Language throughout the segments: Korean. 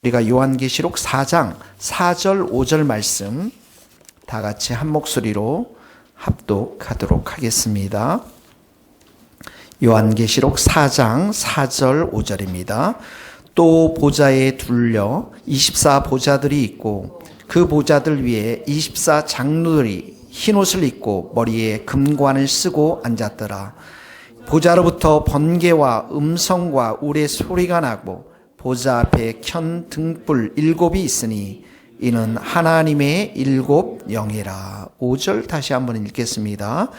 우리가 요한계시록 4장 4절 5절 말씀 다 같이 한 목소리로 합독하도록 하겠습니다. 요한계시록 4장 4절 5절입니다. 또 보좌에 둘려 24보좌들이 있고 그 보좌들 위에 24장로들이 흰옷을 입고 머리에 금관을 쓰고 앉았더라. 보좌로부터 번개와 음성과 우레 소리가 나고 보좌 앞에 켠 등불 7이 있으니 이는 하나님의 7 영이라. 5절 다시 한번 읽겠습니다.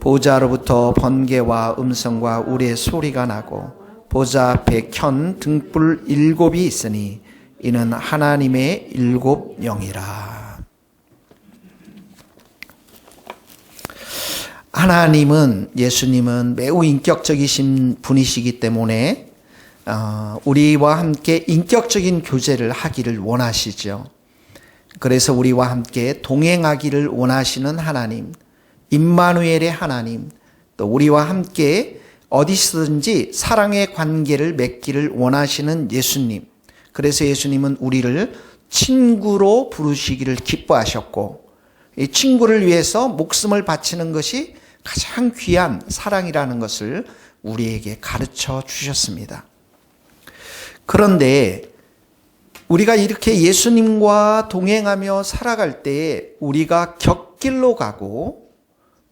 보좌로부터 번개와 음성과 우레 소리가 나고 보좌 앞에 켠 등불 7이 있으니 이는 하나님의 7 영이라. 하나님은, 예수님은 매우 인격적이신 분이시기 때문에 우리와 함께 인격적인 교제를 하기를 원하시죠. 그래서 우리와 함께 동행하기를 원하시는 하나님, 임마누엘의 하나님, 또 우리와 함께 어디서든지 사랑의 관계를 맺기를 원하시는 예수님. 그래서 예수님은 우리를 친구로 부르시기를 기뻐하셨고, 이 친구를 위해서 목숨을 바치는 것이 가장 귀한 사랑이라는 것을 우리에게 가르쳐 주셨습니다. 그런데 우리가 이렇게 예수님과 동행하며 살아갈 때에 우리가 곁길로 가고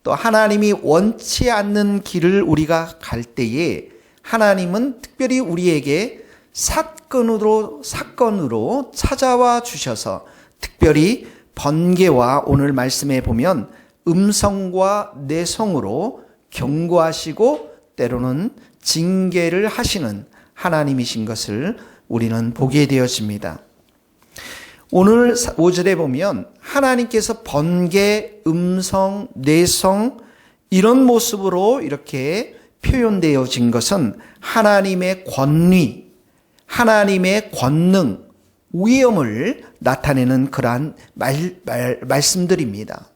또 하나님이 원치 않는 길을 우리가 갈 때에 하나님은 특별히 우리에게 사건으로 찾아와 주셔서 특별히 번개와 오늘 말씀에 보면 음성과 내성으로 경고하시고 때로는 징계를 하시는 하나님이신 것을 우리는 보게 되어집니다. 오늘 5절에 보면 하나님께서 번개, 음성, 내성 이런 모습으로 이렇게 표현되어진 것은 하나님의 권위, 하나님의 권능, 위엄을 나타내는 그러한 말씀들입니다.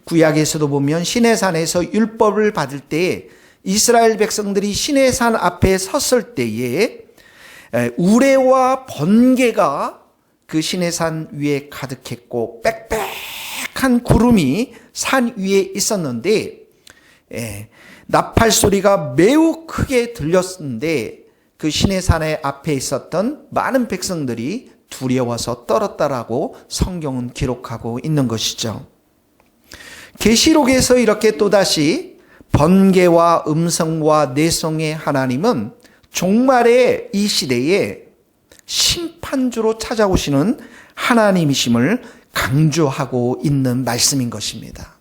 구약에서도 보면 시내산에서 율법을 받을 때에 이스라엘 백성들이 시내산 앞에 섰을 때에 우레와 번개가 그 시내산 위에 가득했고 빽빽한 구름이 산 위에 있었는데 나팔 소리가 매우 크게 들렸는데 그 시내산의 앞에 있었던 많은 백성들이 두려워서 떨었다라고 성경은 기록하고 있는 것이죠. 계시록에서 이렇게 또다시 번개와 음성과 내성의 하나님은 종말의 이 시대에 심판주로 찾아오시는 하나님이심을 강조하고 있는 말씀인 것입니다.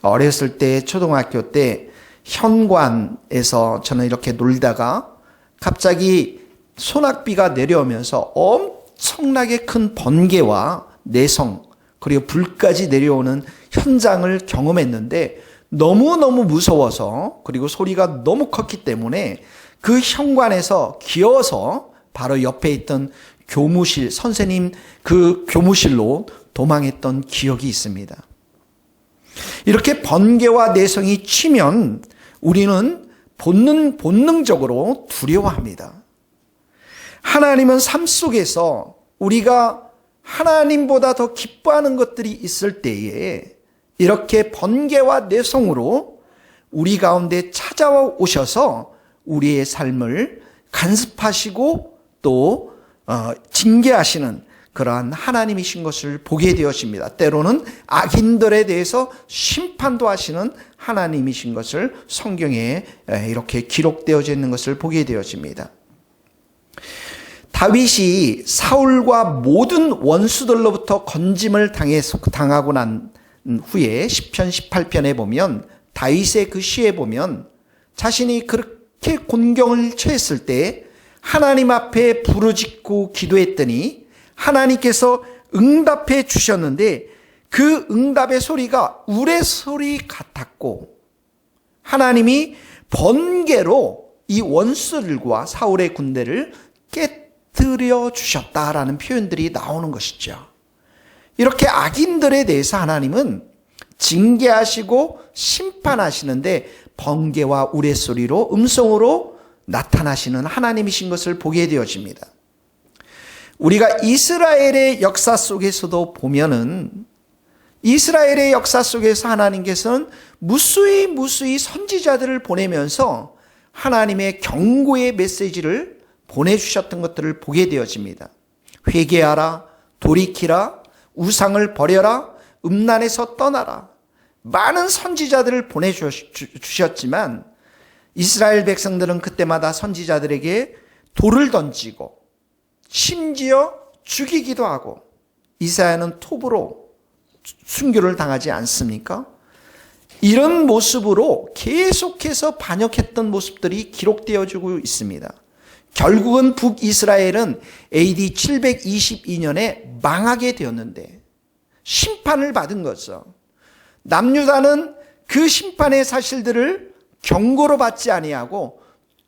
어렸을 때 초등학교 때 현관에서 저는 이렇게 놀다가 갑자기 소낙비가 내려오면서 엄청나게 큰 번개와 내성 그리고 불까지 내려오는 현장을 경험했는데 너무너무 무서워서 그리고 소리가 너무 컸기 때문에 그 현관에서 기어서 바로 옆에 있던 교무실, 선생님 그 교무실로 도망했던 기억이 있습니다. 이렇게 번개와 내성이 치면 우리는 본능적으로 두려워합니다. 하나님은 삶 속에서 우리가 하나님보다 더 기뻐하는 것들이 있을 때에 이렇게 번개와 내성으로 우리 가운데 찾아와 오셔서 우리의 삶을 간섭하시고 또 징계하시는 그러한 하나님이신 것을 보게 되어집니다. 때로는 악인들에 대해서 심판도 하시는 하나님이신 것을 성경에 이렇게 기록되어져 있는 것을 보게 되어집니다. 다윗이 사울과 모든 원수들로부터 건짐을 당하고 난 후에 시편 18편에 보면 다윗의 그 시에 보면 자신이 그렇게 곤경을 처했을 때 하나님 앞에 부르짖고 기도했더니 하나님께서 응답해 주셨는데 그 응답의 소리가 우레소리 같았고 하나님이 번개로 이 원수들과 사울의 군대를 깨뜨려 주셨다라는 표현들이 나오는 것이죠. 이렇게 악인들에 대해서 하나님은 징계하시고 심판하시는데 번개와 우레소리로 음성으로 나타나시는 하나님이신 것을 보게 되어집니다. 우리가 이스라엘의 역사 속에서도 보면은 이스라엘의 역사 속에서 하나님께서는 무수히 선지자들을 보내면서 하나님의 경고의 메시지를 보내주셨던 것들을 보게 되어집니다. 회개하라, 돌이키라, 우상을 버려라, 음란에서 떠나라. 많은 선지자들을 보내주셨지만 이스라엘 백성들은 그때마다 선지자들에게 돌을 던지고 심지어 죽이기도 하고 이사야는 톱으로 순교를 당하지 않습니까? 이런 모습으로 계속해서 반역했던 모습들이 기록되어지고 있습니다. 결국은 북이스라엘은 AD 722년에 망하게 되었는데 심판을 받은 거죠. 남유다는 그 심판의 사실들을 경고로 받지 아니하고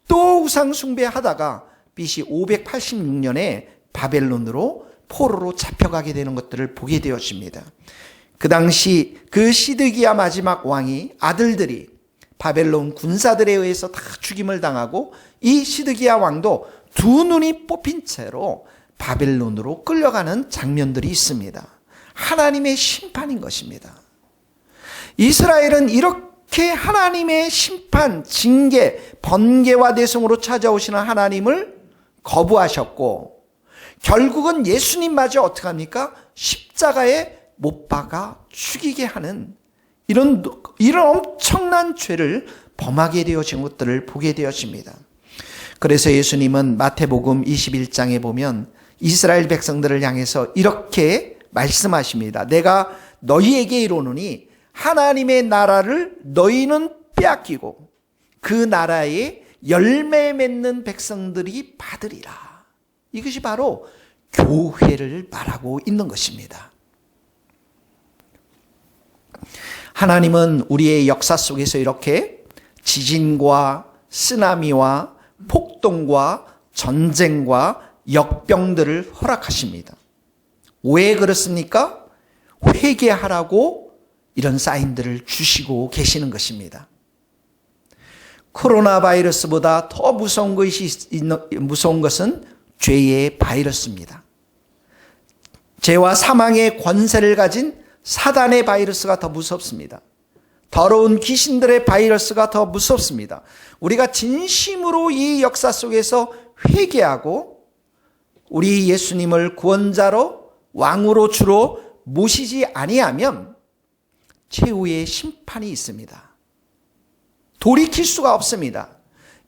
또 우상 숭배하다가 BC 586년에 바벨론으로 포로로 잡혀가게 되는 것들을 보게 되어집니다. 그 당시 그 시드기야 마지막 왕이 아들들이 바벨론 군사들에 의해서 다 죽임을 당하고 이 시드기야 왕도 두 눈이 뽑힌 채로 바벨론으로 끌려가는 장면들이 있습니다. 하나님의 심판인 것입니다. 이스라엘은 이렇게 하나님의 심판, 징계, 번개와 대성으로 찾아오시는 하나님을 거부하셨고 결국은 예수님마저 어떻게 합니까? 십자가에 못 박아 죽이게 하는 이런 엄청난 죄를 범하게 되어진 것들을 보게 되어집니다. 그래서 예수님은 마태복음 21장에 보면 이스라엘 백성들을 향해서 이렇게 말씀하십니다. 내가 너희에게 이르노니 하나님의 나라를 너희는 빼앗기고 그 나라에 열매 맺는 백성들이 받으리라. 이것이 바로 교회를 말하고 있는 것입니다. 하나님은 우리의 역사 속에서 이렇게 지진과 쓰나미와 폭동과 전쟁과 역병들을 허락하십니다. 왜 그렇습니까? 회개하라고 이런 사인들을 주시고 계시는 것입니다. 코로나 바이러스보다 더 무서운 것은 죄의 바이러스입니다. 죄와 사망의 권세를 가진 사단의 바이러스가 더 무섭습니다. 더러운 귀신들의 바이러스가 더 무섭습니다. 우리가 진심으로 이 역사 속에서 회개하고 우리 예수님을 구원자로 왕으로 주로 모시지 아니하면 최후의 심판이 있습니다. 돌이킬 수가 없습니다.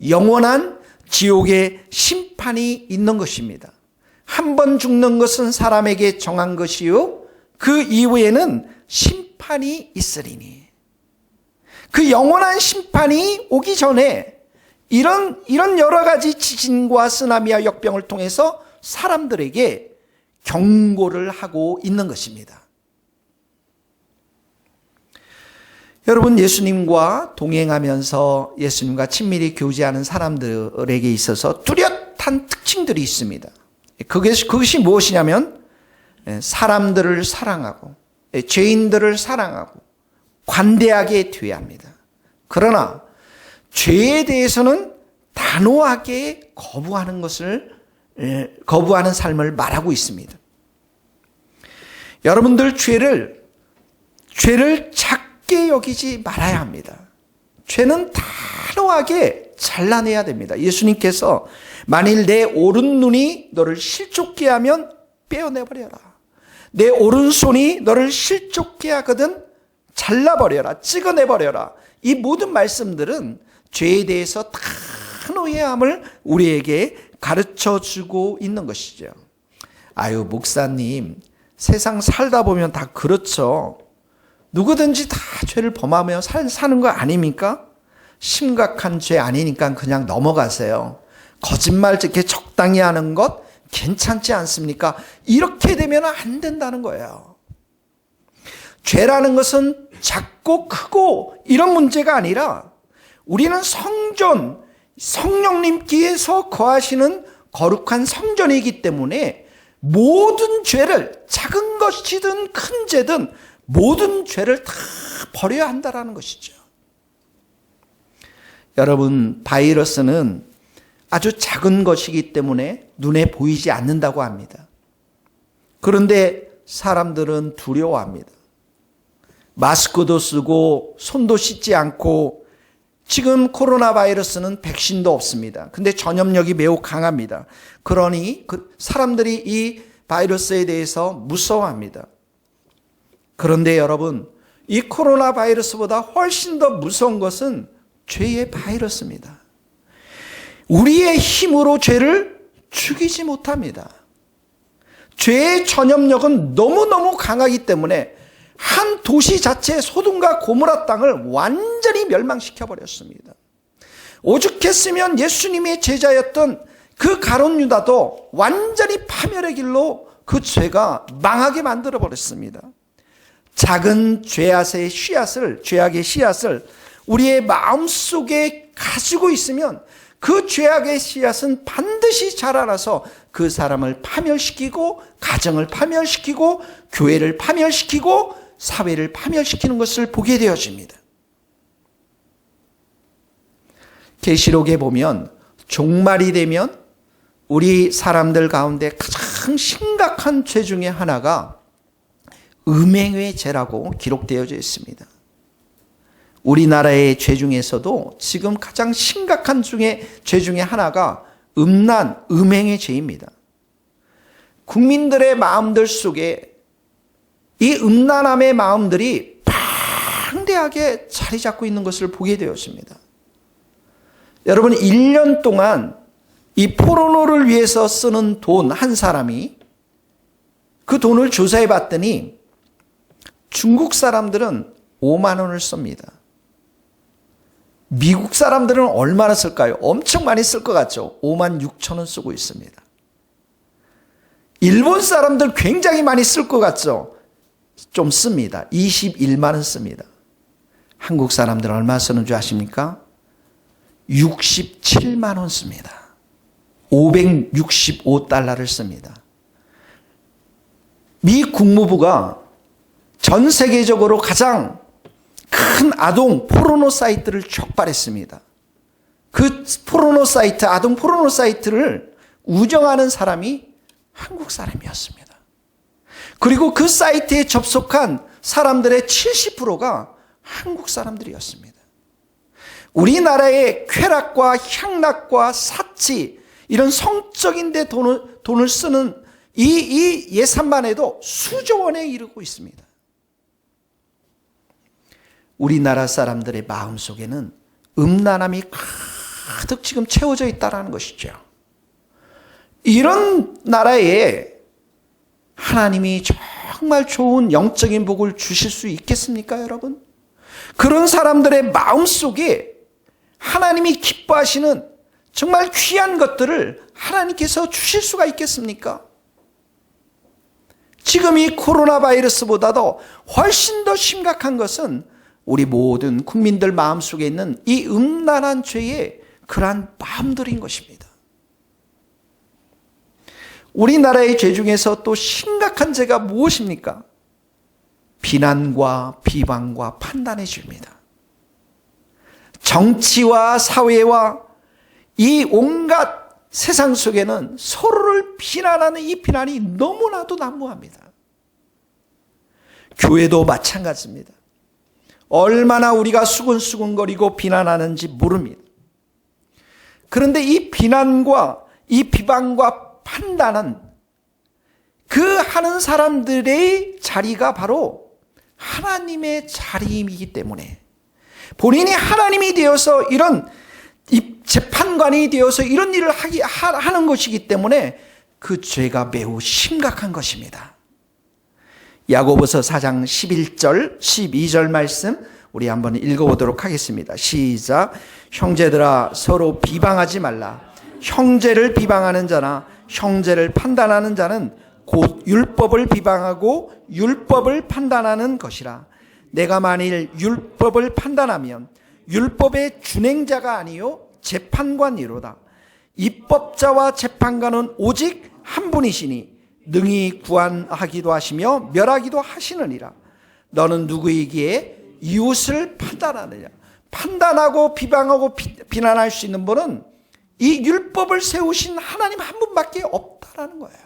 영원한 지옥의 심판이 있는 것입니다. 한 번 죽는 것은 사람에게 정한 것이요 그 이후에는 심판이 있으리니 그 영원한 심판이 오기 전에 이런 여러 가지 지진과 쓰나미와 역병을 통해서 사람들에게 경고를 하고 있는 것입니다. 여러분, 예수님과 동행하면서 예수님과 친밀히 교제하는 사람들에게 있어서 뚜렷한 특징들이 있습니다. 그것이 무엇이냐면 사람들을 사랑하고 죄인들을 사랑하고 관대하게 돼야 합니다. 그러나 죄에 대해서는 단호하게 거부하는 삶을 말하고 있습니다. 여러분들 죄를 작게 여기지 말아야 합니다. 죄는 단호하게 잘라내야 됩니다. 예수님께서 만일 내 오른눈이 너를 실족게 하면 빼어내버려라. 내 오른손이 너를 실족게 하거든 잘라버려라. 찍어내버려라. 이 모든 말씀들은 죄에 대해서 단호해야 함을 우리에게 가르쳐주고 있는 것이죠. 아유, 목사님, 세상 살다 보면 다 그렇죠. 누구든지 다 죄를 범하며 사는 거 아닙니까? 심각한 죄 아니니까 그냥 넘어가세요. 거짓말 이렇게 적당히 하는 것 괜찮지 않습니까? 이렇게 되면 안 된다는 거예요. 죄라는 것은 작고 크고 이런 문제가 아니라 우리는 성전, 성령님께서 거하시는 거룩한 성전이기 때문에 모든 죄를 작은 것이든 큰 죄든 모든 죄를 다 버려야 한다는 것이죠. 여러분, 바이러스는 아주 작은 것이기 때문에 눈에 보이지 않는다고 합니다. 그런데 사람들은 두려워합니다. 마스크도 쓰고 손도 씻지 않고, 지금 코로나 바이러스는 백신도 없습니다. 근데 전염력이 매우 강합니다. 그러니 사람들이 이 바이러스에 대해서 무서워합니다. 그런데 여러분, 이 코로나 바이러스보다 훨씬 더 무서운 것은 죄의 바이러스입니다. 우리의 힘으로 죄를 죽이지 못합니다. 죄의 전염력은 너무너무 강하기 때문에 한 도시 자체의 소돔과 고모라 땅을 완전히 멸망시켜버렸습니다. 오죽했으면 예수님의 제자였던 그 가룟 유다도 완전히 파멸의 길로 그 죄가 망하게 만들어버렸습니다. 작은 죄악의 씨앗을 우리의 마음속에 가지고 있으면 그 죄악의 씨앗은 반드시 자라나서 그 사람을 파멸시키고, 가정을 파멸시키고, 교회를 파멸시키고, 사회를 파멸시키는 것을 보게 되어집니다. 계시록에 보면 종말이 되면 우리 사람들 가운데 가장 심각한 죄 중에 하나가 음행의 죄라고 기록되어져 있습니다. 우리나라의 죄 중에서도 지금 가장 심각한 죄 중에 하나가 음행의 죄입니다. 국민들의 마음들 속에 이 음란함의 마음들이 방대하게 자리 잡고 있는 것을 보게 되었습니다. 여러분, 1년 동안 이 포르노를 위해서 쓰는 돈 한 사람이, 그 돈을 조사해 봤더니 중국 사람들은 5만 원을 씁니다. 미국 사람들은 얼마나 쓸까요? 엄청 많이 쓸 것 같죠? 5만 6천 원 쓰고 있습니다. 일본 사람들 굉장히 많이 쓸 것 같죠? 좀 씁니다. 21만 원 씁니다. 한국 사람들은 얼마 쓰는 줄 아십니까? 67만 원 씁니다. 565달러를 씁니다. 미 국무부가 전 세계적으로 가장 큰 아동 포르노 사이트를 촉발했습니다. 그 아동 포르노 사이트를 운영하는 사람이 한국 사람이었습니다. 그리고 그 사이트에 접속한 사람들의 70%가 한국 사람들이었습니다. 우리나라의 쾌락과 향락과 사치, 이런 성적인 데 돈을 쓰는 이 예산만 해도 수조 원에 이르고 있습니다. 우리나라 사람들의 마음속에는 음란함이 가득 지금 채워져 있다는 것이죠. 이런 나라에 하나님이 정말 좋은 영적인 복을 주실 수 있겠습니까, 여러분? 그런 사람들의 마음속에 하나님이 기뻐하시는 정말 귀한 것들을 하나님께서 주실 수가 있겠습니까? 지금 이 코로나 바이러스보다도 훨씬 더 심각한 것은 우리 모든 국민들 마음속에 있는 이 음란한 죄의 그러한 마음들인 것입니다. 우리나라의 죄 중에서 또 심각한 죄가 무엇입니까? 비난과 비방과 판단의 죄입니다. 정치와 사회와 이 온갖 세상 속에는 서로를 비난하는 이 비난이 너무나도 난무합니다. 교회도 마찬가지입니다. 얼마나 우리가 수근수근거리고 비난하는지 모릅니다. 그런데 이 비난과 이 비방과 판단은 그 하는 사람들의 자리가 바로 하나님의 자리이기 때문에, 본인이 하나님이 되어서 이런 재판관이 되어서 이런 일을 하는 것이기 때문에 그 죄가 매우 심각한 것입니다. 야고보서 4장 11절 12절 말씀 우리 한번 읽어보도록 하겠습니다. 시작. 형제들아 서로 비방하지 말라. 형제를 비방하는 자나 형제를 판단하는 자는 곧 율법을 비방하고 율법을 판단하는 것이라. 내가 만일 율법을 판단하면 율법의 준행자가 아니요 재판관이로다. 입법자와 재판관은 오직 한 분이시니 능히 구원하기도 하시며 멸하기도 하시느니라. 너는 누구이기에 이웃을 판단하느냐? 판단하고 비방하고 비난할 수 있는 분은 이 율법을 세우신 하나님 한 분밖에 없다라는 거예요.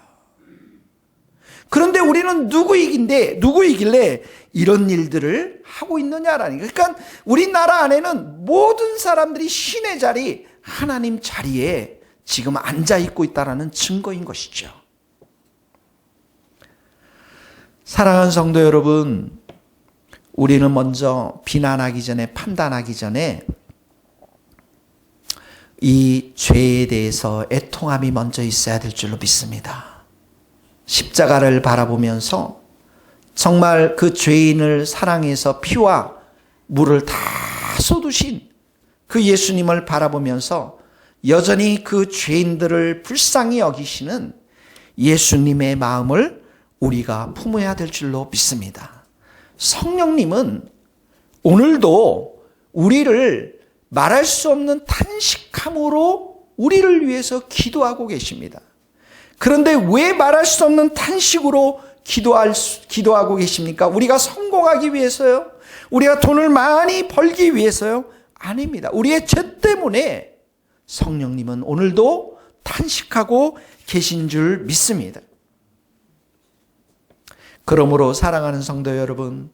그런데 우리는 누구이길래 이런 일들을 하고 있느냐라는 거예요. 그러니까 우리나라 안에는 모든 사람들이 신의 자리, 하나님 자리에 지금 앉아 있고 있다는 증거인 것이죠. 사랑하는 성도 여러분, 우리는 먼저 비난하기 전에, 판단하기 전에 이 죄에 대해서 애통함이 먼저 있어야 될 줄로 믿습니다. 십자가를 바라보면서 정말 그 죄인을 사랑해서 피와 물을 다 쏟으신 그 예수님을 바라보면서 여전히 그 죄인들을 불쌍히 여기시는 예수님의 마음을 우리가 품어야 될 줄로 믿습니다. 성령님은 오늘도 우리를 말할 수 없는 탄식함으로 우리를 위해서 기도하고 계십니다. 그런데 왜 말할 수 없는 탄식으로 기도하고 계십니까? 우리가 성공하기 위해서요? 우리가 돈을 많이 벌기 위해서요? 아닙니다. 우리의 죄 때문에 성령님은 오늘도 탄식하고 계신 줄 믿습니다. 그러므로 사랑하는 성도 여러분,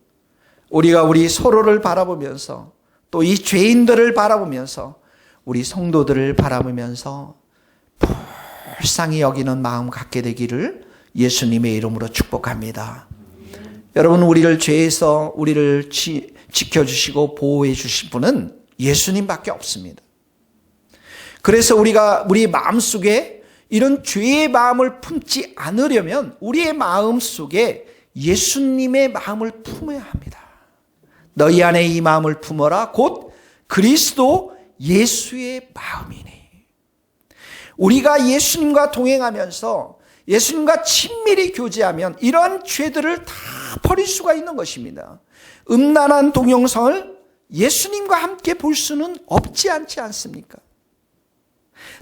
우리가 우리 서로를 바라보면서 또 이 죄인들을 바라보면서 우리 성도들을 바라보면서 불쌍히 여기는 마음 갖게 되기를 예수님의 이름으로 축복합니다. 여러분, 우리를 죄에서 우리를 지켜주시고 보호해 주실 분은 예수님밖에 없습니다. 그래서 우리가 우리 마음속에 이런 죄의 마음을 품지 않으려면 우리의 마음속에 예수님의 마음을 품어야 합니다. 너희 안에 이 마음을 품어라. 곧 그리스도 예수의 마음이니. 우리가 예수님과 동행하면서 예수님과 친밀히 교제하면 이런 죄들을 다 버릴 수가 있는 것입니다. 음란한 동영상을 예수님과 함께 볼 수는 없지 않습니까?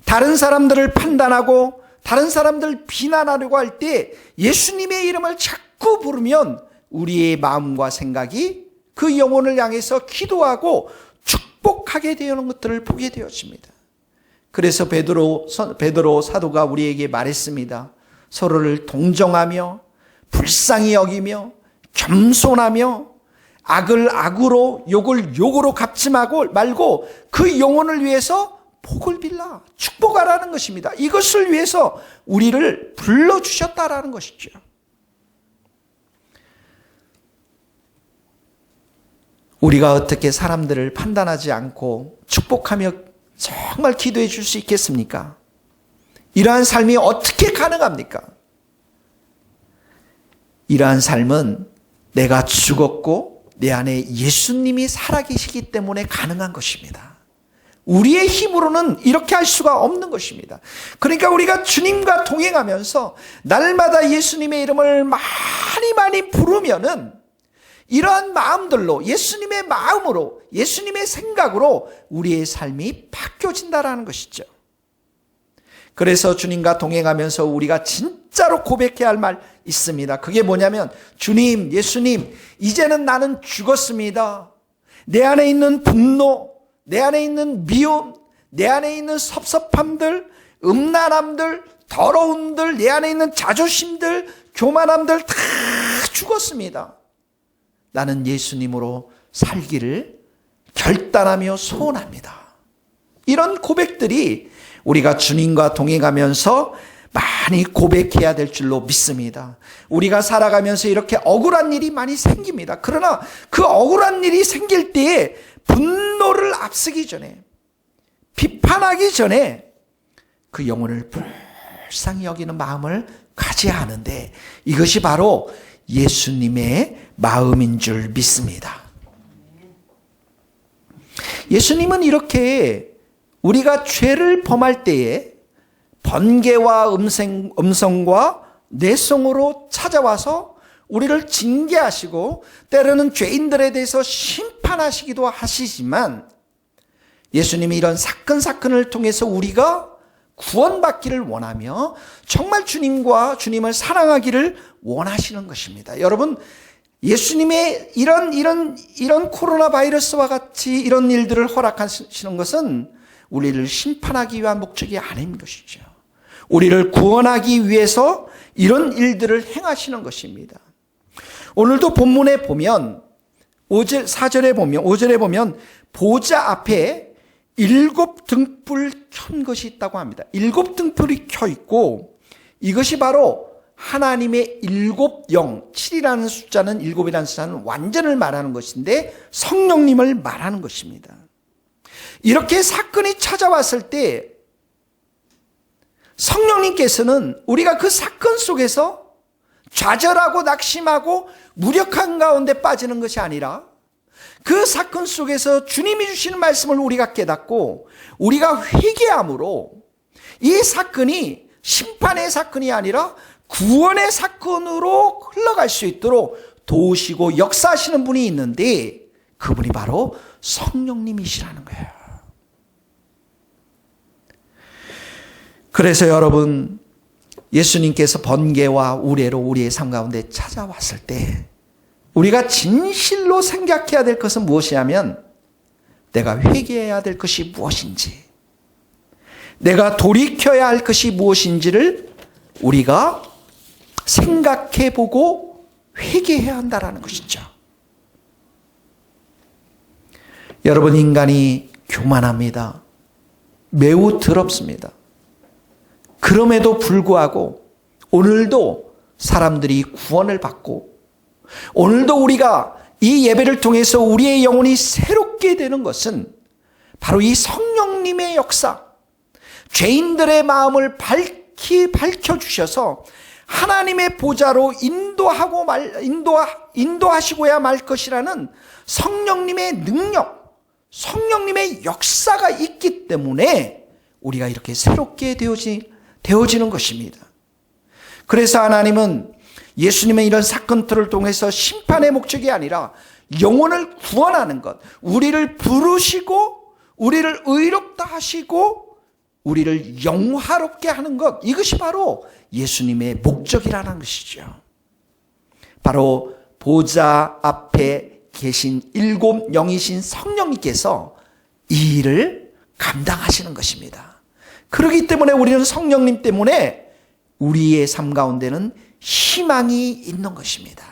다른 사람들을 판단하고 다른 사람들을 비난하려고 할 때 예수님의 이름을 자꾸 부르면 우리의 마음과 생각이 그 영혼을 향해서 기도하고 축복하게 되는 것들을 보게 되었습니다. 그래서 베드로 사도가 우리에게 말했습니다. 서로를 동정하며 불쌍히 여기며 겸손하며 악을 악으로 욕을 욕으로 갚지 말고 그 영혼을 위해서 복을 빌라 축복하라는 것입니다. 이것을 위해서 우리를 불러주셨다라는 것이죠. 우리가 어떻게 사람들을 판단하지 않고 축복하며 정말 기도해 줄 수 있겠습니까? 이러한 삶이 어떻게 가능합니까? 이러한 삶은 내가 죽었고 내 안에 예수님이 살아계시기 때문에 가능한 것입니다. 우리의 힘으로는 이렇게 할 수가 없는 것입니다. 그러니까 우리가 주님과 동행하면서 날마다 예수님의 이름을 많이 부르면은 이러한 마음들로 예수님의 마음으로 예수님의 생각으로 우리의 삶이 바뀌어진다라는 것이죠. 그래서 주님과 동행하면서 우리가 진짜로 고백해야 할 말 있습니다. 그게 뭐냐면 주님, 예수님, 이제는 나는 죽었습니다. 내 안에 있는 분노, 내 안에 있는 미움, 내 안에 있는 섭섭함들, 음란함들, 더러움들, 내 안에 있는 자존심들, 교만함들 다 죽었습니다. 나는 예수님으로 살기를 결단하며 소원합니다. 이런 고백들이 우리가 주님과 동행하면서 많이 고백해야 될 줄로 믿습니다. 우리가 살아가면서 이렇게 억울한 일이 많이 생깁니다. 그러나 그 억울한 일이 생길 때에 분노를 앞서기 전에, 비판하기 전에 그 영혼을 불쌍히 여기는 마음을 가져야 하는데 이것이 바로 예수님의 마음인 줄 믿습니다. 예수님은 이렇게 우리가 죄를 범할 때에 번개와 음성과 뇌성으로 찾아와서 우리를 징계하시고 때로는 죄인들에 대해서 심판하시기도 하시지만 예수님이 이런 사건을 통해서 우리가 구원받기를 원하며 정말 주님을 사랑하기를 원하시는 것입니다. 여러분, 예수님의 이런 코로나 바이러스와 같이 이런 일들을 허락하시는 것은 우리를 심판하기 위한 목적이 아닌 것이죠. 우리를 구원하기 위해서 이런 일들을 행하시는 것입니다. 오늘도 본문에 보면 5절에 보면 보좌 앞에 7 등불 켠 것이 있다고 합니다. 7 등불이 켜 있고 이것이 바로 하나님의 7 영, 7이라는 숫자는 7이라는 숫자는 완전을 말하는 것인데 성령님을 말하는 것입니다. 이렇게 사건이 찾아왔을 때 성령님께서는 우리가 그 사건 속에서 좌절하고 낙심하고 무력한 가운데 빠지는 것이 아니라 그 사건 속에서 주님이 주시는 말씀을 우리가 깨닫고 우리가 회개함으로 이 사건이 심판의 사건이 아니라 구원의 사건으로 흘러갈 수 있도록 도우시고 역사하시는 분이 있는데 그분이 바로 성령님이시라는 거예요. 그래서 여러분, 예수님께서 번개와 우레로 우리의 삶 가운데 찾아왔을 때 우리가 진실로 생각해야 될 것은 무엇이냐면 내가 회개해야 될 것이 무엇인지, 내가 돌이켜야 할 것이 무엇인지를 우리가 생각해보고 회개해야 한다는 것이죠. 여러분, 인간이 교만합니다. 매우 더럽습니다. 그럼에도 불구하고 오늘도 사람들이 구원을 받고 오늘도 우리가 이 예배를 통해서 우리의 영혼이 새롭게 되는 것은 바로 이 성령님의 역사, 죄인들의 마음을 밝혀주셔서 하나님의 보좌로 인도하시고야 말 것이라는 성령님의 능력, 성령님의 역사가 있기 때문에 우리가 이렇게 새롭게 되어지는 것입니다. 그래서 하나님은 예수님의 이런 사건들을 통해서 심판의 목적이 아니라 영혼을 구원하는 것, 우리를 부르시고 우리를 의롭다 하시고 우리를 영화롭게 하는 것, 이것이 바로 예수님의 목적이라는 것이죠. 바로 보좌 앞에 계신 7 영이신 성령님께서 이 일을 감당하시는 것입니다. 그렇기 때문에 우리는 성령님 때문에 우리의 삶 가운데는 희망이 있는 것입니다.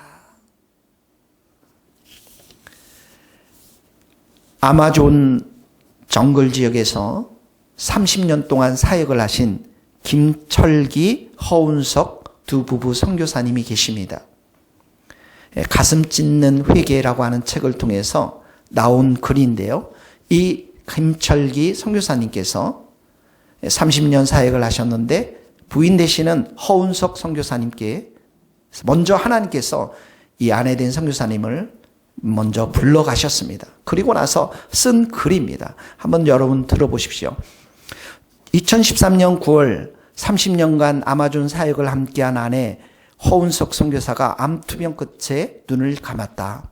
아마존 정글 지역에서 30년 동안 사역을 하신 김철기, 허운석 두 부부 선교사님이 계십니다. 가슴 찢는 회개라고 하는 책을 통해서 나온 글인데요. 이 김철기 선교사님께서 30년 사역을 하셨는데 부인 되시는 허운석 선교사님께 먼저 하나님께서 이 아내 된 선교사님을 먼저 불러가셨습니다. 그리고 나서 쓴 글입니다. 한번 여러분 들어보십시오. 2013년 9월 30년간 아마존 사역을 함께한 아내 허운석 선교사가 암투병 끝에 눈을 감았다.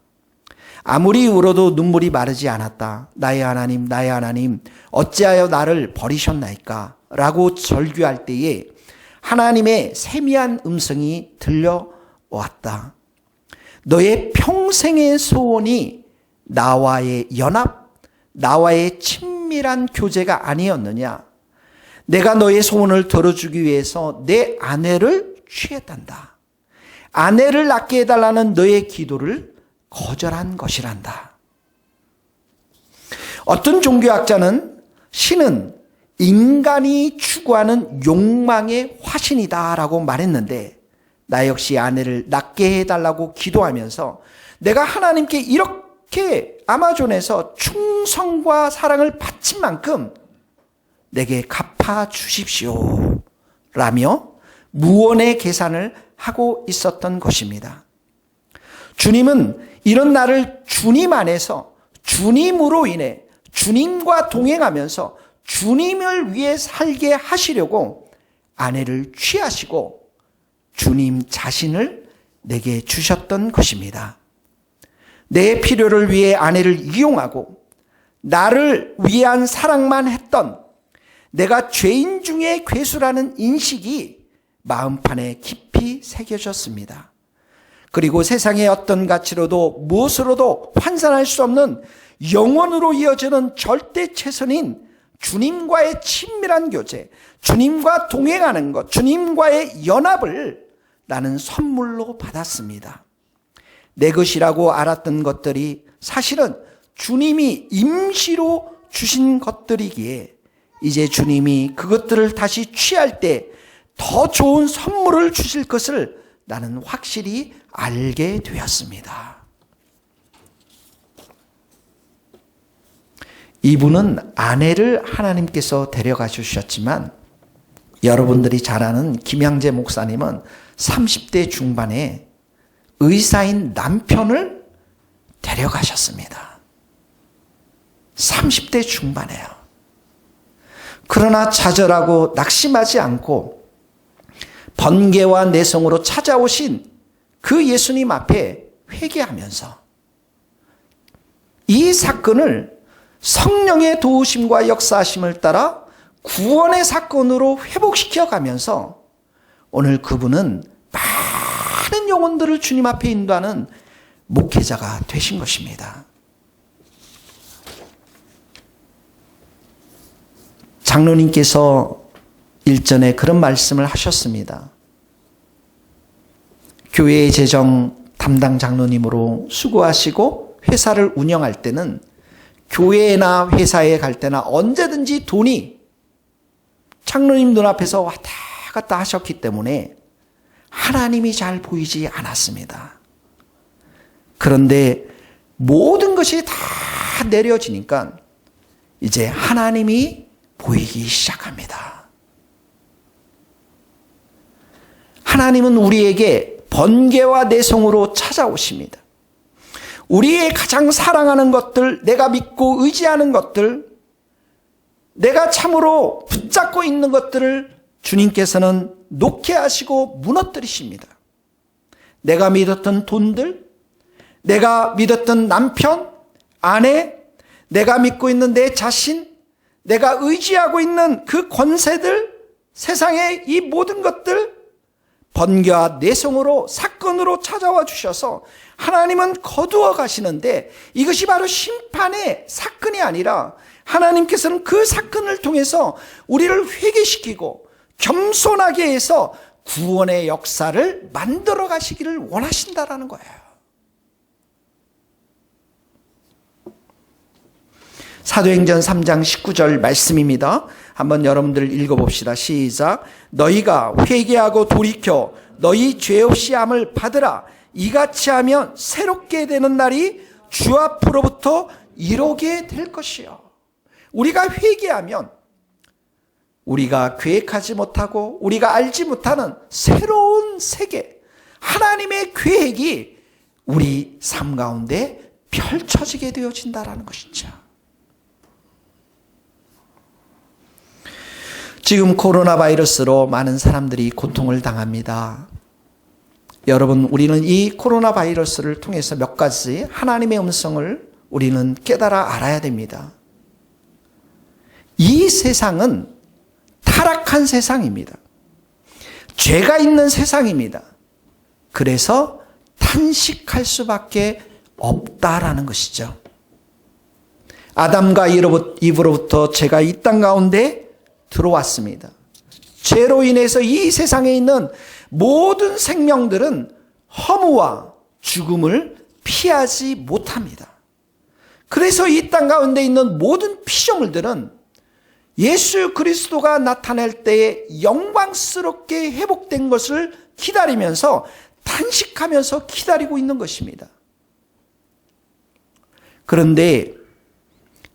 아무리 울어도 눈물이 마르지 않았다. 나의 하나님, 어찌하여 나를 버리셨나이까? 라고 절규할 때에 하나님의 세미한 음성이 들려왔다. 너의 평생의 소원이 나와의 연합, 나와의 친밀한 교제가 아니었느냐? 내가 너의 소원을 들어주기 위해서 내 아내를 취했단다. 아내를 낳게 해달라는 너의 기도를 거절한 것이란다. 어떤 종교학자는 신은 인간이 추구하는 욕망의 화신이다라고 말했는데 나 역시 아내를 낳게 해달라고 기도하면서 내가 하나님께 이렇게 아마존에서 충성과 사랑을 바친 만큼 내게 갚아주십시오 라며 무언의 계산을 하고 있었던 것입니다. 주님은 이런 나를 주님 안에서 주님으로 인해 주님과 동행하면서 주님을 위해 살게 하시려고 아내를 취하시고 주님 자신을 내게 주셨던 것입니다. 내 필요를 위해 아내를 이용하고 나를 위한 사랑만 했던 내가 죄인 중에 괴수라는 인식이 마음판에 깊이 새겨졌습니다. 그리고 세상의 어떤 가치로도 무엇으로도 환산할 수 없는 영원으로 이어지는 절대 최선인 주님과의 친밀한 교제, 주님과 동행하는 것, 주님과의 연합을 나는 선물로 받았습니다. 내 것이라고 알았던 것들이 사실은 주님이 임시로 주신 것들이기에 이제 주님이 그것들을 다시 취할 때 더 좋은 선물을 주실 것을 나는 확실히 알게 되었습니다. 이분은 아내를 하나님께서 데려가 주셨지만 여러분들이 잘 아는 김양재 목사님은 30대 중반에 의사인 남편을 데려가셨습니다. 30대 중반에요. 그러나 좌절하고 낙심하지 않고 번개와 내성으로 찾아오신 그 예수님 앞에 회개하면서 이 사건을 성령의 도우심과 역사하심을 따라 구원의 사건으로 회복시켜 가면서 오늘 그분은 많은 영혼들을 주님 앞에 인도하는 목회자가 되신 것입니다. 장로님께서 일전에 그런 말씀을 하셨습니다. 교회의 재정 담당 장로님으로 수고하시고 회사를 운영할 때는 교회나 회사에 갈 때나 언제든지 돈이 장로님 눈앞에서 왔다 갔다 하셨기 때문에 하나님이 잘 보이지 않았습니다. 그런데 모든 것이 다 내려지니까 이제 하나님이 보이기 시작합니다. 하나님은 우리에게 번개와 내성으로 찾아오십니다. 우리의 가장 사랑하는 것들, 내가 믿고 의지하는 것들, 내가 참으로 붙잡고 있는 것들을 주님께서는 놓게 하시고 무너뜨리십니다. 내가 믿었던 돈들, 내가 믿었던 남편, 아내, 내가 믿고 있는 내 자신, 내가 의지하고 있는 그 권세들, 세상의 이 모든 것들, 번개와 내성으로 사건으로 찾아와 주셔서 하나님은 거두어 가시는데 이것이 바로 심판의 사건이 아니라 하나님께서는 그 사건을 통해서 우리를 회개시키고 겸손하게 해서 구원의 역사를 만들어 가시기를 원하신다라는 거예요. 사도행전 3장 19절 말씀입니다. 한번 여러분들 읽어봅시다. 시작. 너희가 회개하고 돌이켜 너희 죄 없이 함을 받으라. 이같이 하면 새롭게 되는 날이 주 앞으로부터 이루게 될 것이요. 우리가 회개하면 우리가 계획하지 못하고 우리가 알지 못하는 새로운 세계, 하나님의 계획이 우리 삶 가운데 펼쳐지게 되어진다라는 것이죠. 지금 코로나 바이러스로 많은 사람들이 고통을 당합니다. 여러분, 우리는 이 코로나 바이러스를 통해서 몇 가지 하나님의 음성을 우리는 깨달아 알아야 됩니다. 이 세상은 타락한 세상입니다. 죄가 있는 세상입니다. 그래서 탄식할 수밖에 없다라는 것이죠. 아담과 이브로부터 죄가 이 땅 가운데 들어왔습니다. 죄로 인해서 이 세상에 있는 모든 생명들은 허무와 죽음을 피하지 못합니다. 그래서 이 땅 가운데 있는 모든 피조물들은 예수 그리스도가 나타날 때에 영광스럽게 회복된 것을 기다리면서 탄식하면서 기다리고 있는 것입니다. 그런데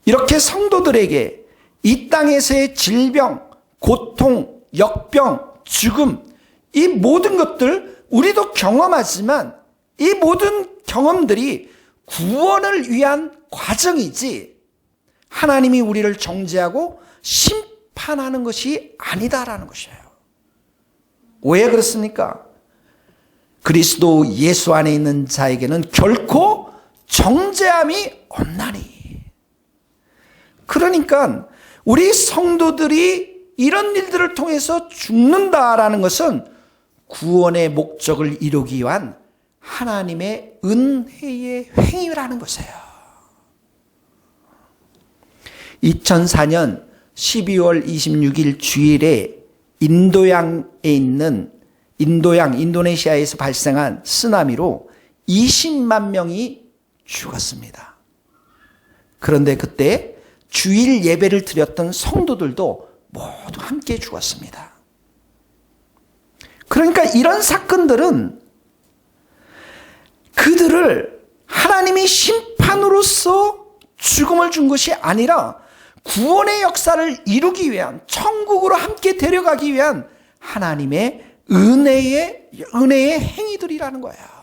이렇게 성도들에게 이 땅에서의 질병, 고통, 역병, 죽음, 이 모든 것들 우리도 경험하지만 이 모든 경험들이 구원을 위한 과정이지 하나님이 우리를 정죄하고 심판하는 것이 아니다라는 것이에요. 왜 그렇습니까? 그리스도 예수 안에 있는 자에게는 결코 정죄함이 없나니. 그러니까 우리 성도들이 이런 일들을 통해서 죽는다라는 것은 구원의 목적을 이루기 위한 하나님의 은혜의 행위라는 것이에요. 2004년 12월 26일 주일에 인도양에 있는 인도네시아에서 발생한 쓰나미로 20만 명이 죽었습니다. 그런데 그때 주일 예배를 드렸던 성도들도 모두 함께 죽었습니다. 그러니까 이런 사건들은 그들을 하나님이 심판으로서 죽음을 준 것이 아니라 구원의 역사를 이루기 위한, 천국으로 함께 데려가기 위한 하나님의 은혜의 행위들이라는 거예요.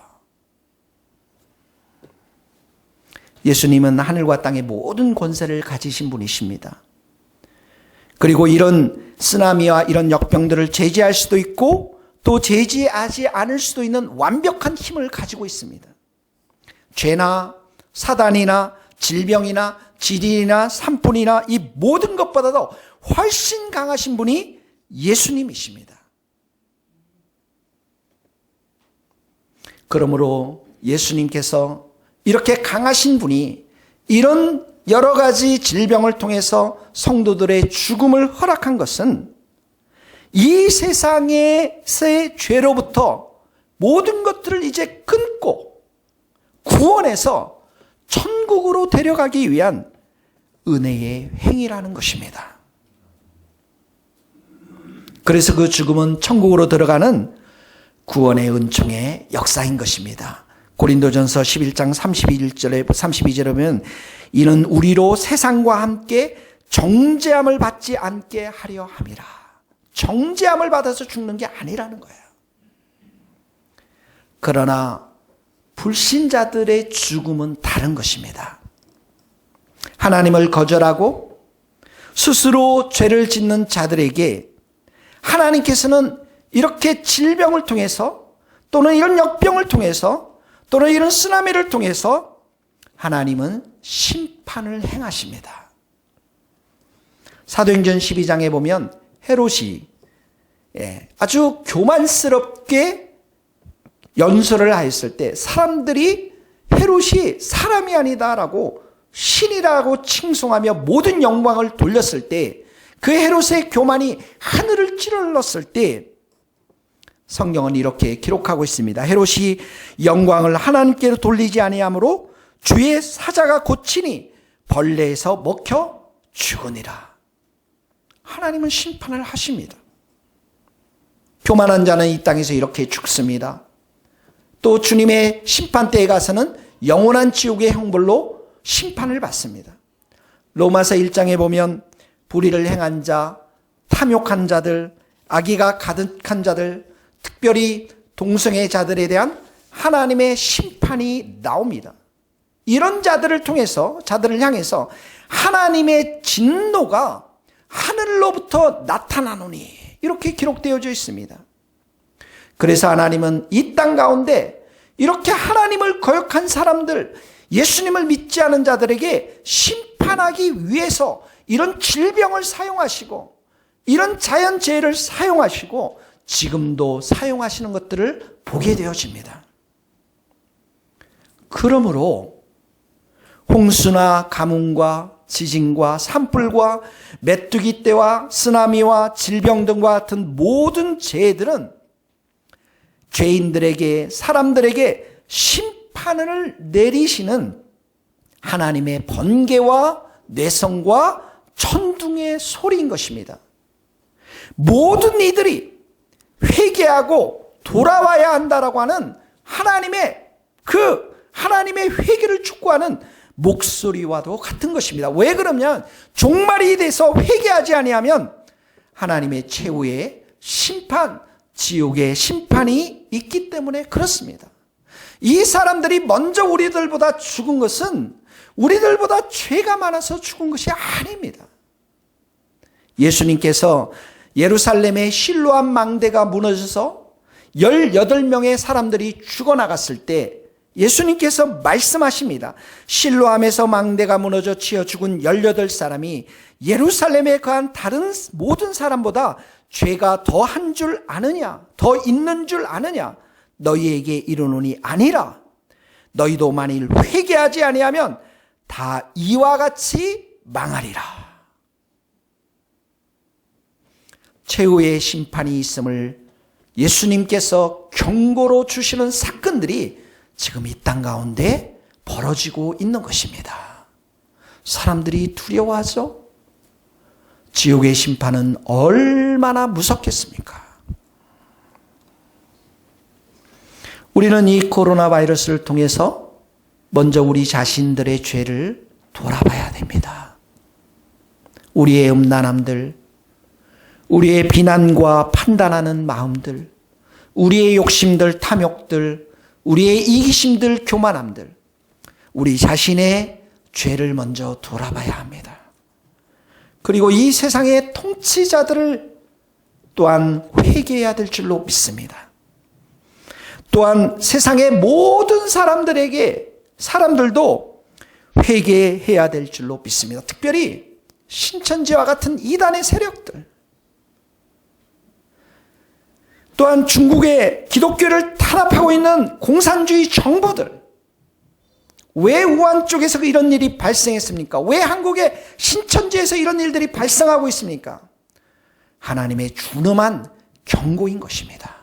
예수님은 하늘과 땅의 모든 권세를 가지신 분이십니다. 그리고 이런 쓰나미와 이런 역병들을 제지할 수도 있고 또 제지하지 않을 수도 있는 완벽한 힘을 가지고 있습니다. 죄나 사단이나 질병이나 질이나 산불이나 이 모든 것보다도 훨씬 강하신 분이 예수님이십니다. 그러므로 예수님께서 이렇게 강하신 분이 이런 여러 가지 질병을 통해서 성도들의 죽음을 허락한 것은 이 세상의 죄로부터 모든 것들을 이제 끊고 구원해서 천국으로 데려가기 위한 은혜의 행위라는 것입니다. 그래서 그 죽음은 천국으로 들어가는 구원의 은총의 역사인 것입니다. 고린도전서 11장 32절에 보면 이는 우리로 세상과 함께 정죄함을 받지 않게 하려 함이라. 정죄함을 받아서 죽는 게 아니라는 거예요. 그러나 불신자들의 죽음은 다른 것입니다. 하나님을 거절하고 스스로 죄를 짓는 자들에게 하나님께서는 이렇게 질병을 통해서 또는 이런 역병을 통해서 또는 이런 쓰나미를 통해서 하나님은 심판을 행하십니다. 사도행전 12장에 보면 헤롯이 아주 교만스럽게 연설을 하였을 때 사람들이 헤롯이 사람이 아니다라고 신이라고 칭송하며 모든 영광을 돌렸을 때 그 헤롯의 교만이 하늘을 찌르렀을 때 성경은 이렇게 기록하고 있습니다. 헤롯이 영광을 하나님께로 돌리지 아니하므로 주의 사자가 고치니 벌레에서 먹혀 죽으니라. 하나님은 심판을 하십니다. 교만한 자는 이 땅에서 이렇게 죽습니다. 또 주님의 심판대에 가서는 영원한 지옥의 형벌로 심판을 받습니다. 로마서 1장에 보면 불의를 행한 자, 탐욕한 자들, 악의가 가득한 자들, 특별히 동성애 자들에 대한 하나님의 심판이 나옵니다. 이런 자들을 통해서, 자들을 향해서 하나님의 진노가 하늘로부터 나타나노니 이렇게 기록되어져 있습니다. 그래서 하나님은 이 땅 가운데 이렇게 하나님을 거역한 사람들, 예수님을 믿지 않은 자들에게 심판하기 위해서 이런 질병을 사용하시고 이런 자연재해를 사용하시고 지금도 사용하시는 것들을 보게 되어집니다. 그러므로 홍수나 가뭄과 지진과 산불과 메뚜기 떼와 쓰나미와 질병 등과 같은 모든 재해들은 죄인들에게, 사람들에게 심판을 내리시는 하나님의 번개와 뇌성과 천둥의 소리인 것입니다. 모든 이들이 회개하고 돌아와야 한다라고 하는 하나님의 회개를 촉구하는 목소리와도 같은 것입니다. 왜 그러면 종말이 돼서 회개하지 아니하면 하나님의 최후의 심판, 지옥의 심판이 있기 때문에 그렇습니다. 이 사람들이 먼저 우리들보다 죽은 것은 우리들보다 죄가 많아서 죽은 것이 아닙니다. 예수님께서 예루살렘의 실로암 망대가 무너져서 18명의 사람들이 죽어나갔을 때 예수님께서 말씀하십니다. 실로암에서 망대가 무너져 치여 죽은 18사람이 예루살렘에 거한 다른 모든 사람보다 죄가 더한 줄 아느냐, 더 있는 줄 아느냐, 너희에게 이르노니 아니라. 너희도 만일 회개하지 아니하면 다 이와 같이 망하리라. 최후의 심판이 있음을 예수님께서 경고로 주시는 사건들이 지금 이 땅 가운데 벌어지고 있는 것입니다. 사람들이 두려워하죠? 지옥의 심판은 얼마나 무섭겠습니까? 우리는 이 코로나 바이러스를 통해서 먼저 우리 자신들의 죄를 돌아봐야 됩니다. 우리의 음란함들, 우리의 비난과 판단하는 마음들, 우리의 욕심들, 탐욕들, 우리의 이기심들, 교만함들, 우리 자신의 죄를 먼저 돌아봐야 합니다. 그리고 이 세상의 통치자들을 또한 회개해야 될 줄로 믿습니다. 또한 세상의 모든 사람들도 회개해야 될 줄로 믿습니다. 특별히 신천지와 같은 이단의 세력들, 또한 중국의 기독교를 탄압하고 있는 공산주의 정부들, 왜 우한 쪽에서 이런 일이 발생했습니까? 왜 한국의 신천지에서 이런 일들이 발생하고 있습니까? 하나님의 준엄한 경고인 것입니다.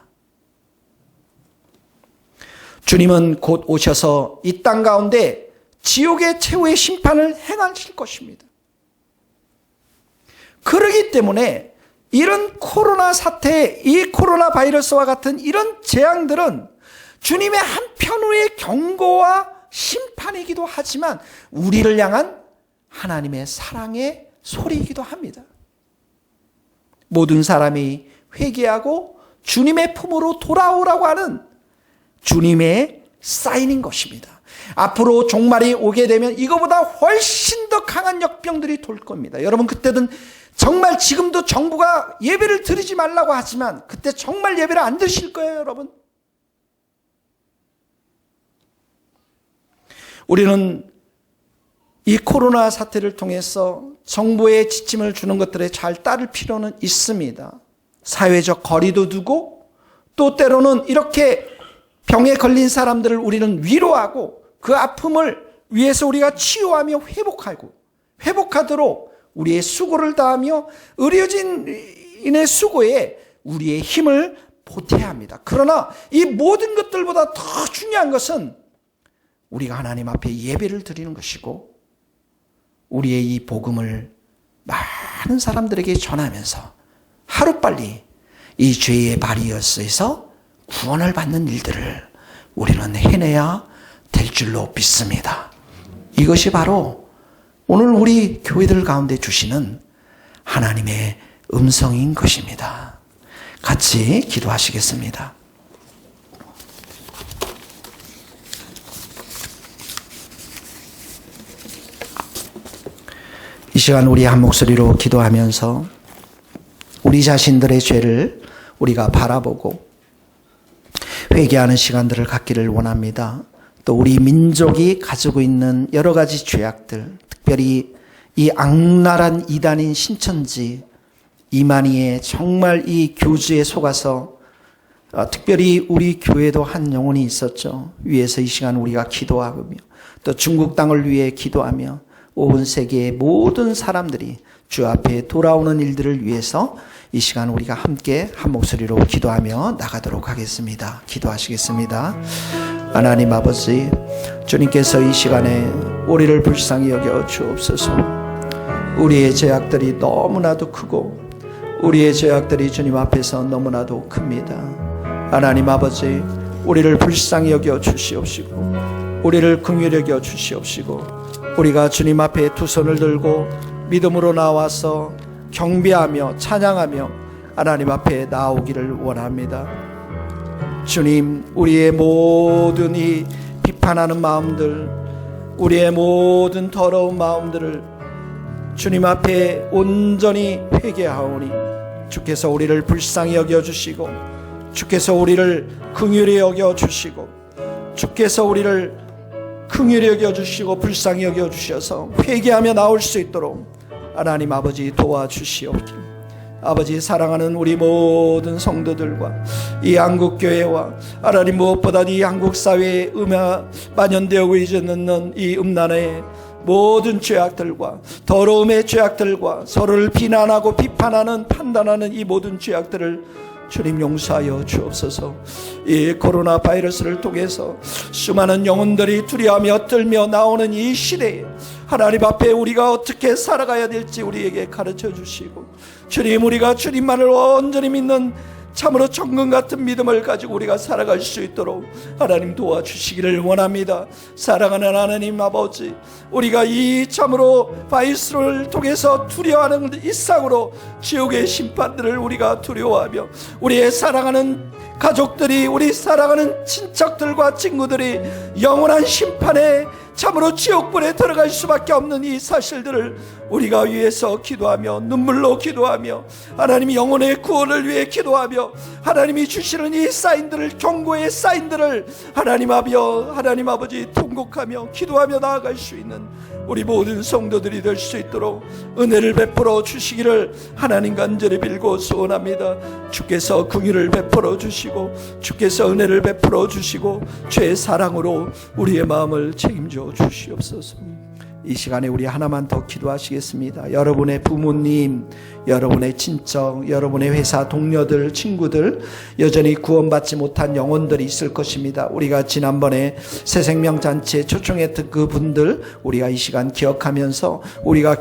주님은 곧 오셔서 이 땅 가운데 지옥의 최후의 심판을 행하실 것입니다. 그러기 때문에 이런 코로나 사태, 이 코로나 바이러스와 같은 이런 재앙들은 주님의 한편으로의 경고와 심판이기도 하지만 우리를 향한 하나님의 사랑의 소리이기도 합니다. 모든 사람이 회개하고 주님의 품으로 돌아오라고 하는 주님의 사인인 것입니다. 앞으로 종말이 오게 되면 이거보다 훨씬 더 강한 역병들이 돌 겁니다. 여러분, 그때는 정말 지금도 정부가 예배를 드리지 말라고 하지만 그때 정말 예배를 안 드실 거예요, 여러분. 우리는 이 코로나 사태를 통해서 정부의 지침을 주는 것들에 잘 따를 필요는 있습니다. 사회적 거리도 두고 또 때로는 이렇게 병에 걸린 사람들을 우리는 위로하고 그 아픔을 위해서 우리가 치유하며 회복하도록 우리의 수고를 다하며 의료진의 수고에 우리의 힘을 보태야 합니다. 그러나 이 모든 것들보다 더 중요한 것은 우리가 하나님 앞에 예배를 드리는 것이고 우리의 이 복음을 많은 사람들에게 전하면서 하루빨리 이 죄의 바리어스에서 구원을 받는 일들을 우리는 해내야 될 줄로 믿습니다. 이것이 바로 오늘 우리 교회들 가운데 주시는 하나님의 음성인 것입니다. 같이 기도하시겠습니다. 이 시간 우리 한 목소리로 기도하면서 우리 자신들의 죄를 우리가 바라보고 회개하는 시간들을 갖기를 원합니다. 또 우리 민족이 가지고 있는 여러 가지 죄악들, 특별히 이 악랄한 이단인 신천지 이만희의 정말 이 교주에 속아서 특별히 우리 교회도 한 영혼이 있었죠. 위에서 이 시간 우리가 기도하며 또 중국 땅을 위해 기도하며 온 세계의 모든 사람들이 주 앞에 돌아오는 일들을 위해서 이 시간 우리가 함께 한 목소리로 기도하며 나가도록 하겠습니다. 기도하시겠습니다. 하나님 아버지, 주님께서 이 시간에 우리를 불쌍히 여겨 주옵소서. 우리의 죄악들이 너무나도 크고 우리의 죄악들이 주님 앞에서 너무나도 큽니다. 하나님 아버지, 우리를 불쌍히 여겨 주시옵시고 우리를 긍휼히 여겨 주시옵시고 우리가 주님 앞에 두 손을 들고 믿음으로 나와서 경배하며 찬양하며 하나님 앞에 나오기를 원합니다. 주님, 우리의 모든 이 비판하는 마음들, 우리의 모든 더러운 마음들을 주님 앞에 온전히 회개하오니 주께서 우리를 불쌍히 여겨주시고 주께서 우리를 긍휼히 여겨주시고 주께서 우리를 긍휼히 여겨주시고 불쌍히 여겨주셔서 회개하며 나올 수 있도록 하나님 아버지 도와주시옵기. 아버지, 사랑하는 우리 모든 성도들과 이 한국교회와 하나님 무엇보다 이 한국사회에 만연되고 있는 이 음란의 모든 죄악들과 더러움의 죄악들과 서로를 비난하고 비판하는 판단하는 이 모든 죄악들을 주님 용서하여 주옵소서. 이 코로나 바이러스를 통해서 수많은 영혼들이 두려워하며 떨며 나오는 이 시대에 하나님 앞에 우리가 어떻게 살아가야 될지 우리에게 가르쳐 주시고, 주님, 우리가 주님만을 온전히 믿는 참으로 정금 같은 믿음을 가지고 우리가 살아갈 수 있도록 하나님 도와주시기를 원합니다. 사랑하는 하나님 아버지, 우리가 이 참으로 바이러스를 통해서 두려워하는 이상으로 지옥의 심판들을 우리가 두려워하며, 우리의 사랑하는 가족들이, 우리 사랑하는 친척들과 친구들이 영원한 심판에 참으로 지옥불에 들어갈 수밖에 없는 이 사실들을 우리가 위해서 기도하며 눈물로 기도하며 하나님이 영혼의 구원을 위해 기도하며 하나님이 주시는 이 사인들을, 경고의 사인들을 하나님 아버지 통곡하며 기도하며 나아갈 수 있는 우리 모든 성도들이 될 수 있도록 은혜를 베풀어 주시기를 하나님 간절히 빌고 소원합니다. 주께서 긍휼을 베풀어 주시고 주께서 은혜를 베풀어 주시고 죄의 사랑으로 우리의 마음을 책임져 주시옵소서. 이 시간에 우리 하나만 더 기도하시겠습니다. 여러분의 부모님, 여러분의 친척, 여러분의 회사 동료들, 친구들, 여전히 구원받지 못한 영혼들이 있을 것입니다. 우리가 지난번에 새생명잔치에 초청했던 그분들 우리가 이 시간 기억하면서 우리가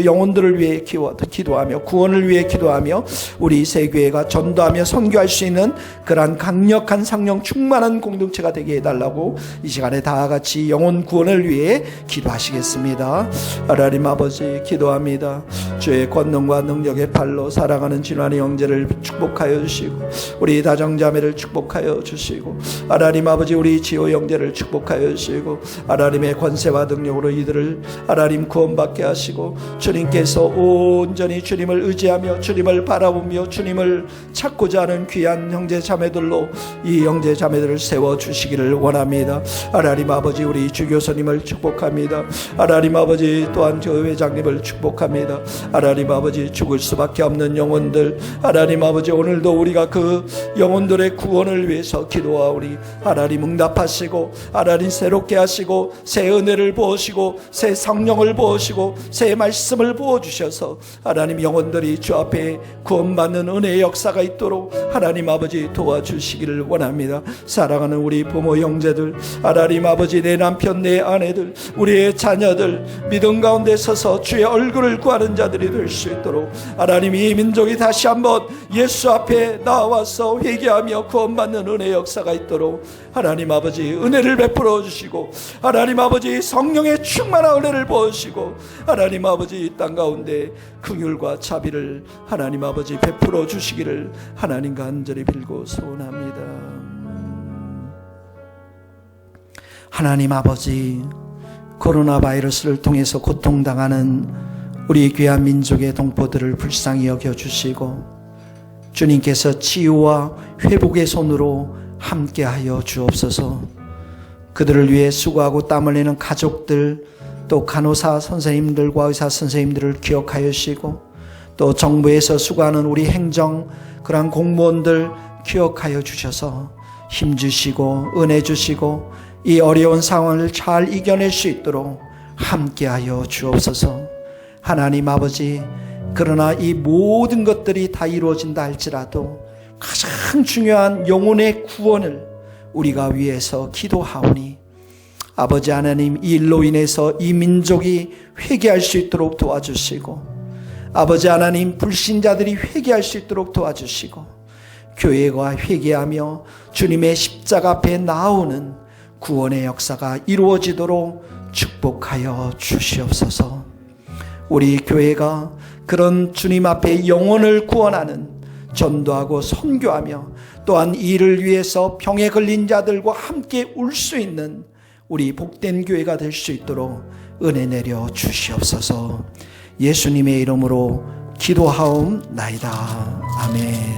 영혼들을 위해 기도하며 구원을 위해 기도하며 우리 세교회가 전도하며 선교할 수 있는 그러한 강력한 성령 충만한 공동체가 되게 해달라고 이 시간에 다 같이 영혼 구원을 위해 기도하시겠습니다. 하나님 아버지, 기도합니다. 주의 권능과 능력의 팔로 살아가는 진환의 형제를 축복하여 주시고 우리 다정자매를 축복하여 주시고 하나님 아버지, 우리 지호 형제를 축복하여 주시고 하나님의 권세와 능력으로 이들을 하나님 구원받게 하시고 주님께서 온전히 주님을 의지하며 주님을 바라보며 주님을 찾고자 하는 귀한 형제 자매들로 이 형제 자매들을 세워주시기를 원합니다. 하나님 아버지, 우리 주교사님을 축복합니다. 하나님 아버지, 또한 저 회장님을 축복합니다. 하나님 아버지, 죽을 수밖에 없는 영혼들, 하나님 아버지, 오늘도 우리가 그 영혼들의 구원을 위해서 기도하오니 하나님 응답하시고 하나님 새롭게 하시고 새 은혜를 부으시고 새 성령을 부으시고 새 말씀을 부어주셔서 하나님 영혼들이 주 앞에 구원받는 은혜의 역사가 있도록 하나님 아버지 도와주시기를 원합니다. 사랑하는 우리 부모 형제들, 하나님 아버지, 내 남편 내 아내들, 우리의 자녀들 믿음 가운데 서서 주의 얼굴을 구하는 자들이 될 수 있도록 하나님 이 민족이 다시 한번 예수 앞에 나와서 회개하며 구원받는 은혜의 역사가 있도록 하나님 아버지 은혜를 베풀어 주시고 하나님 아버지 성령의 충만한 은혜를 부으시고 하나님 아버지 이 땅 가운데 긍휼과 자비를 하나님 아버지 베풀어 주시기를 하나님 간절히 빌고 소원합니다. 하나님 아버지, 코로나 바이러스를 통해서 고통당하는 우리 귀한 민족의 동포들을 불쌍히 여겨주시고 주님께서 치유와 회복의 손으로 함께하여 주옵소서. 그들을 위해 수고하고 땀 흘리는 가족들, 또 간호사 선생님들과 의사 선생님들을 기억하여 주시고 또 정부에서 수고하는 우리 행정 그러한 공무원들 기억하여 주셔서 힘주시고 은혜 주시고 이 어려운 상황을 잘 이겨낼 수 있도록 함께하여 주옵소서. 하나님 아버지, 그러나 이 모든 것들이 다 이루어진다 할지라도 가장 중요한 영혼의 구원을 우리가 위해서 기도하오니 아버지 하나님, 이 일로 인해서 이 민족이 회개할 수 있도록 도와주시고 아버지 하나님, 불신자들이 회개할 수 있도록 도와주시고 교회가 회개하며 주님의 십자가 앞에 나오는 구원의 역사가 이루어지도록 축복하여 주시옵소서. 우리 교회가 그런 주님 앞에 영혼을 구원하는 전도하고 선교하며 또한 이를 위해서 병에 걸린 자들과 함께 울 수 있는 우리 복된 교회가 될 수 있도록 은혜 내려 주시옵소서. 예수님의 이름으로 기도하옵나이다. 아멘.